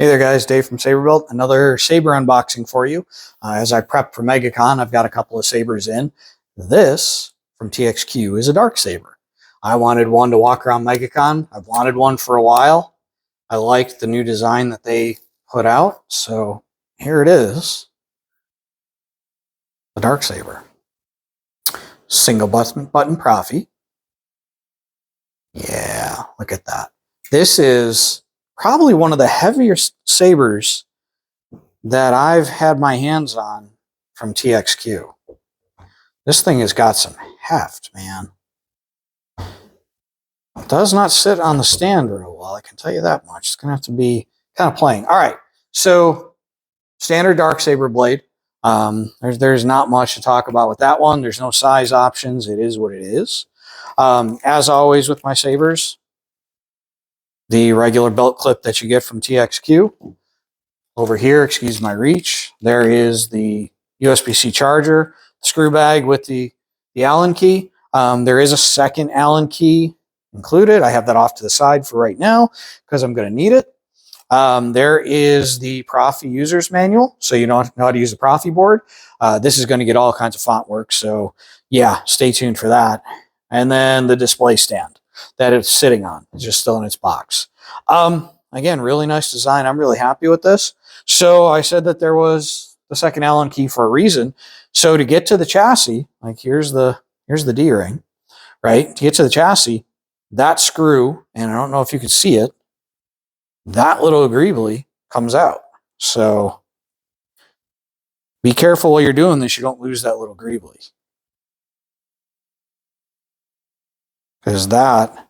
Hey there guys, Dave from SaberBuilt. Another Saber unboxing for you. As I prep for MegaCon, I've got a couple of Sabers in. This from TXQ is a Dark Saber. I wanted one to walk around MegaCon. I've wanted one for a while. I liked the new design that they put out, so here it is. The Dark Saber. Single button Proffie. Yeah, look at that. This is probably one of the heavier sabers that I've had my hands on from TXQ. This thing has got some heft, man. It does not sit on the stand real well, I can tell you that much. It's going to have to be kind of playing. All right, so standard Dark Saber blade. There's not much to talk about with that one. There's no size options. It is what it is. As always with my sabers, the regular belt clip that you get from TXQ. Over here, excuse my reach, there is the USB-C charger, screw bag with the Allen key. There is a second Allen key included. I have that off to the side for right now because I'm going to need it. There is the Proffie user's manual, so you know how to use the Proffie board. This is going to get all kinds of font work, so yeah, stay tuned for that. And then the display stand that it's sitting on. It's just still in its box. Again, really nice design. I'm really happy with this. So I said that there was the second Allen key for a reason. So to get to the chassis, like here's the D-ring, right? To get to the chassis, that screw, and I don't know if you can see it, that little greebly comes out. So be careful while you're doing this, you don't lose that little greebly. Because that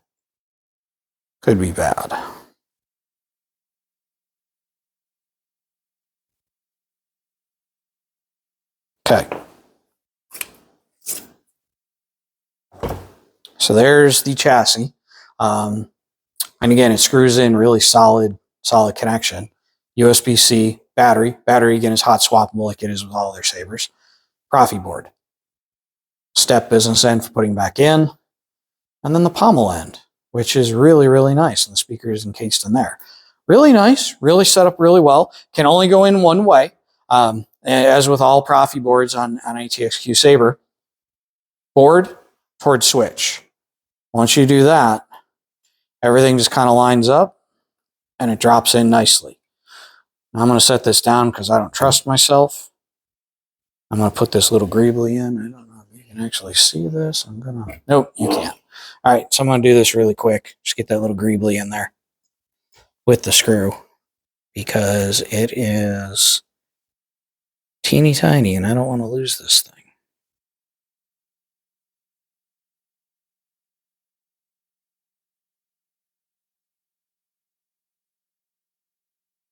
could be bad. Okay. So there's the chassis. And again, it screws in really solid connection. USB-C, battery. Battery, again, is hot swappable like it is with all their sabers. Proffie board. Step business end for putting back in. And then the pommel end, which is really, really nice. And the speaker is encased in there. Really nice, really set up really well. Can only go in one way. As with all Proffie boards on a TXQ Saber. Board toward switch. Once you do that, everything just kind of lines up and it drops in nicely. Now I'm going to set this down because I don't trust myself. I'm going to put this little greebly in. I don't know if you can actually see this. Nope, you can't. All right, so I'm going to do this really quick. Just get that little greebly in there with the screw because it is teeny tiny and I don't want to lose this thing.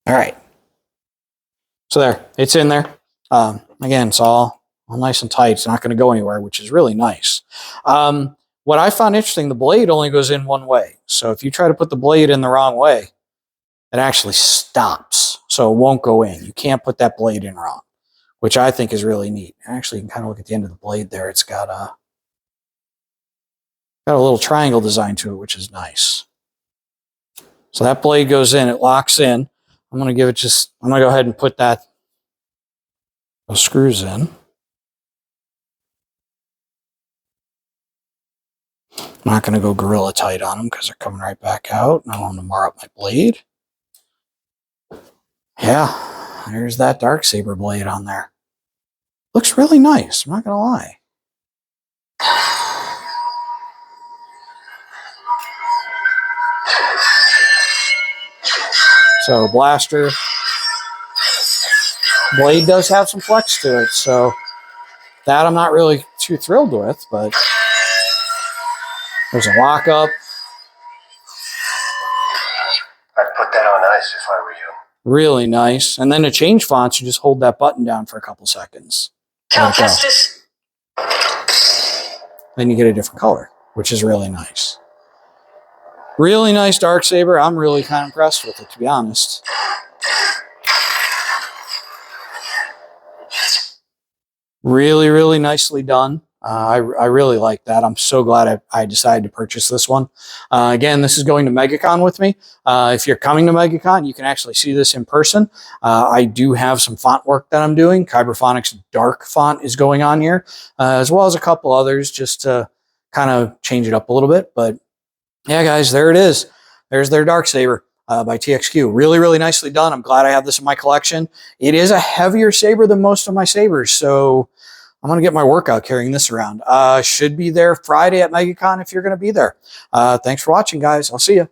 All right. So there, it's in there. Again, it's all nice and tight. It's not going to go anywhere, which is really nice. What I found interesting, the blade only goes in one way. So if you try to put the blade in the wrong way, it actually stops. So it won't go in. You can't put that blade in wrong, which I think is really neat. Actually, you can kind of look at the end of the blade there. It's got a little triangle design to it, which is nice. So that blade goes in, it locks in. I'm going to go ahead and put those screws in. I'm not going to go gorilla tight on them because they're coming right back out. And I want to mar up my blade. Yeah, there's that Dark Saber blade on there. Looks really nice, I'm not going to lie. So blaster blade does have some flex to it, so that I'm not really too thrilled with, but there's a lockup. I'd put that on ice if I were you. Really nice. And then to change fonts, you just hold that button down for a couple seconds. Then you get a different color, which is really nice. Really nice Dark Saber. I'm really kind of impressed with it, to be honest. Really, really nicely done. I really like that. I'm so glad I decided to purchase this one. Again, this is going to MegaCon with me. If you're coming to MegaCon, you can actually see this in person. I do have some font work that I'm doing. Kyberphonic's dark font is going on here, as well as a couple others just to kind of change it up a little bit. But yeah, guys, there it is. There's their Dark Saber by TXQ. Really, really nicely done. I'm glad I have this in my collection. It is a heavier saber than most of my sabers, so I'm going to get my workout carrying this around. Should be there Friday at MegaCon if you're going to be there. Thanks for watching, guys. I'll see you.